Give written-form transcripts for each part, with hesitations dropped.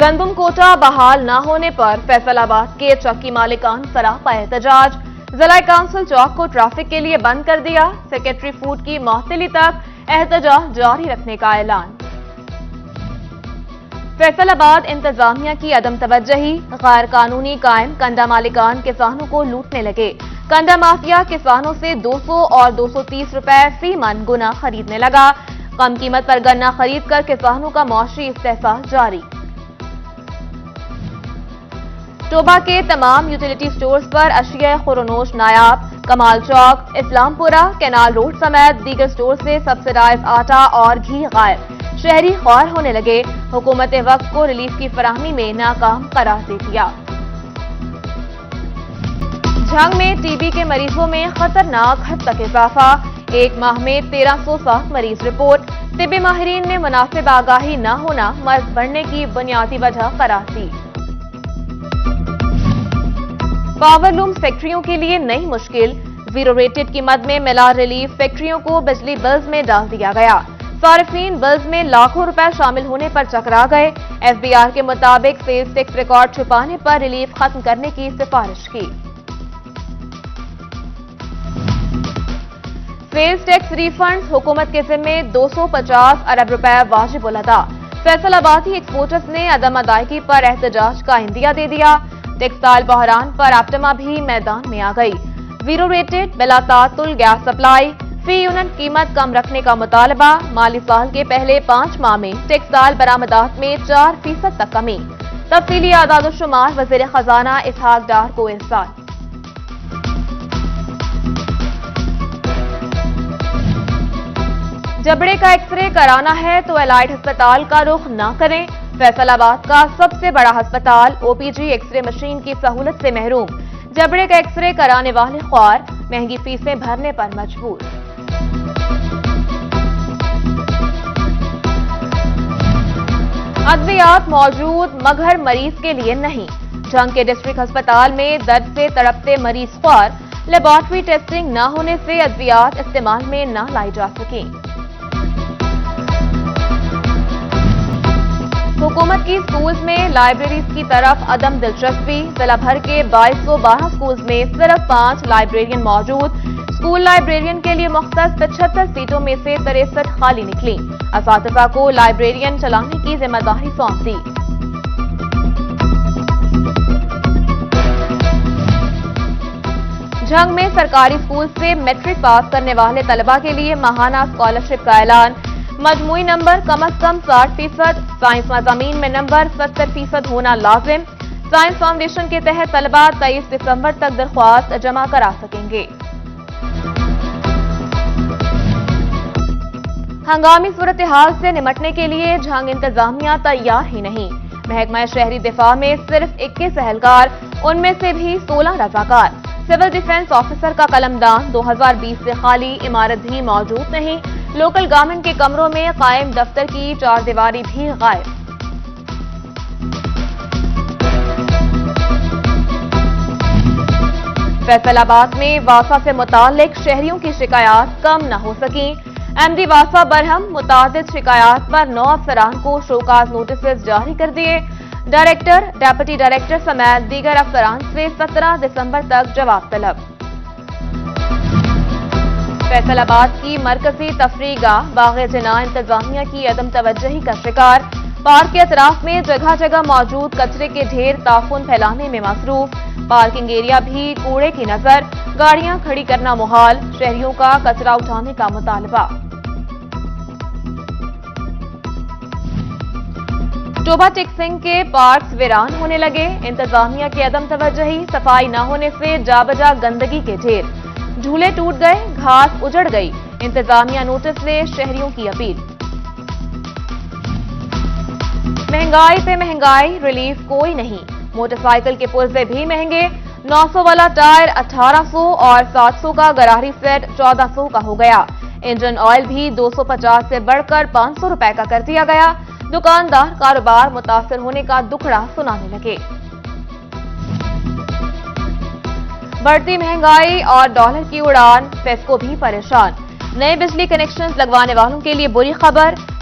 گندم کوٹا بحال نہ ہونے پر فیصل آباد کے چکی مالکان سراپا احتجاج، ضلع کونسل چوک کو ٹریفک کے لیے بند کر دیا، سیکرٹری فوڈ کی معطلی تک احتجاج جاری رکھنے کا اعلان۔ فیصل آباد انتظامیہ کی عدم توجہی، غیر قانونی قائم کنڈا مالکان کسانوں کو لوٹنے لگے، کنڈا مافیا کسانوں سے 200 اور 230 روپے فی من گنا خریدنے لگا، کم قیمت پر گنا خرید کر کسانوں کا معاشی استحصال جاری۔ ٹوبہ کے تمام یوٹیلیٹی سٹورز پر اشیاء خورونوش نایاب، کمال چوک، اسلام پورہ، کینال روڈ سمیت دیگر سٹور سے سبسڈائز آٹا اور گھی غائب، شہری خوار ہونے لگے، حکومت وقت کو ریلیف کی فراہمی میں ناکام قرار دے دیا۔ جھنگ میں ٹی بی کے مریضوں میں خطرناک حد تک اضافہ، ایک ماہ میں 1307 مریض رپورٹ، طبی ماہرین نے مناسب آگاہی نہ ہونا مرض بڑھنے کی بنیادی وجہ قرار دی۔ پاور لوم فیکٹریوں کے لیے نئی مشکل، زیرو ریٹڈ قیمت میں ملا ریلیف فیکٹریوں کو بجلی بلز میں ڈال دیا گیا، صارفین بلز میں لاکھوں روپے شامل ہونے پر چکرا گئے، ایف بی آر کے مطابق سیلز ٹیکس ریکارڈ چھپانے پر ریلیف ختم کرنے کی سفارش کی۔ سیلز ٹیکس ریفنڈز حکومت کے ذمے 250 ارب روپے واجب الادا، فیصل آبادی ایکسپورٹرز نے عدم ادائیگی پر احتجاج کا عندیہ دے دیا، ٹیکسٹائل بحران پر آپٹما بھی میدان میں آ گئی، زیرو ریٹڈ بلا تعطل گیس سپلائی، فی یونٹ قیمت کم رکھنے کا مطالبہ، مالی سال کے پہلے 5 ماہ میں ٹیکسٹائل برآمدات میں 4% تک کمی، تفصیلی اعداد و شمار وزیر خزانہ اسحاق ڈار کو ارسال۔ جبڑے کا ایکس رے کرانا ہے تو الائٹ ہسپتال کا رخ نہ کریں، فیصل آباد کا سب سے بڑا ہسپتال او پی جی ایکس رے مشین کی سہولت سے محروم، جبڑے کا ایکس رے کرانے والے خوار مہنگی فیسیں بھرنے پر مجبور۔ ادویات موجود مگر مریض کے لیے نہیں، جھنگ کے ڈسٹرکٹ ہسپتال میں درد سے تڑپتے مریض خوار، لیبارٹری ٹیسٹنگ نہ ہونے سے ادویات استعمال میں نہ لائی جا سکیں۔ حکومت کی سکولز میں لائبریریز کی طرف عدم دلچسپی، ضلع بھر کے 2212 سکولز میں صرف 5 لائبریرین موجود، سکول لائبریرین کے لیے مختص 75 سیٹوں میں سے 63 خالی نکلی، اساتذہ کو لائبریرین چلانے کی ذمہ داری سونپ دی۔ جھنگ میں سرکاری سکول سے میٹرک پاس کرنے والے طلبہ کے لیے ماہانہ اسکالرشپ کا اعلان، مجموعی نمبر کم از کم 60%، سائنس مضامین میں نمبر 70% ہونا لازم، سائنس فاؤنڈیشن کے تحت طلبہ 23 دسمبر تک درخواست جمع کرا سکیں گے۔ ہنگامی صورتحال سے نمٹنے کے لیے جھنگ انتظامیہ تیار ہی نہیں، محکمہ شہری دفاع میں صرف 21 اہلکار، ان میں سے بھی 16 رضاکار، سول ڈیفنس آفیسر کا قلمدان 2020 سے خالی، عمارت بھی موجود نہیں، لوکل گورنمنٹ کے کمروں میں قائم دفتر کی 4 دیواری بھی غائب۔ فیصل آباد میں واسا سے متعلق شہریوں کی شکایات کم نہ ہو سکیں، ایم ڈی واسا برہم متعدد شکایات پر 9 افسران کو شوکاز نوٹسز جاری کر دیے، ڈائریکٹر، ڈیپٹی ڈائریکٹر سمیت دیگر افسران سے 17 دسمبر تک جواب طلب۔ فیصل آباد کی مرکزی تفریح گاہ باغ جناح انتظامیہ کی عدم توجہی کا شکار، پارک کے اطراف میں جگہ جگہ موجود کچرے کے ڈھیر تعفن پھیلانے میں مصروف، پارکنگ ایریا بھی کوڑے کی نظر، گاڑیاں کھڑی کرنا محال، شہریوں کا کچرا اٹھانے کا مطالبہ۔ ٹوبہ ٹیکسنگ کے پارکس ویران ہونے لگے، انتظامیہ کی عدم توجہی، صفائی نہ ہونے سے جا بجا گندگی کے ڈھیر، جھولے ٹوٹ گئے، گھاس اجڑ گئی، انتظامیہ نوٹس سے شہریوں کی اپیل۔ مہنگائی پہ مہنگائی، ریلیف کوئی نہیں، موٹر سائیکل کے پرزے بھی مہنگے، 900 والا ٹائر 1800 اور 700 کا گراری سیٹ 1400 کا ہو گیا، انجن آئل بھی 250 سے بڑھ کر 500 روپے کا کر دیا گیا، دکاندار کاروبار متاثر ہونے کا دکھڑا سنانے لگے۔ بڑھتی مہنگائی اور ڈالر کی اڑان، پیسکو بھی پریشان، نئے بجلی کنیکشنز لگوانے والوں کے لیے بری خبر،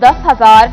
10,000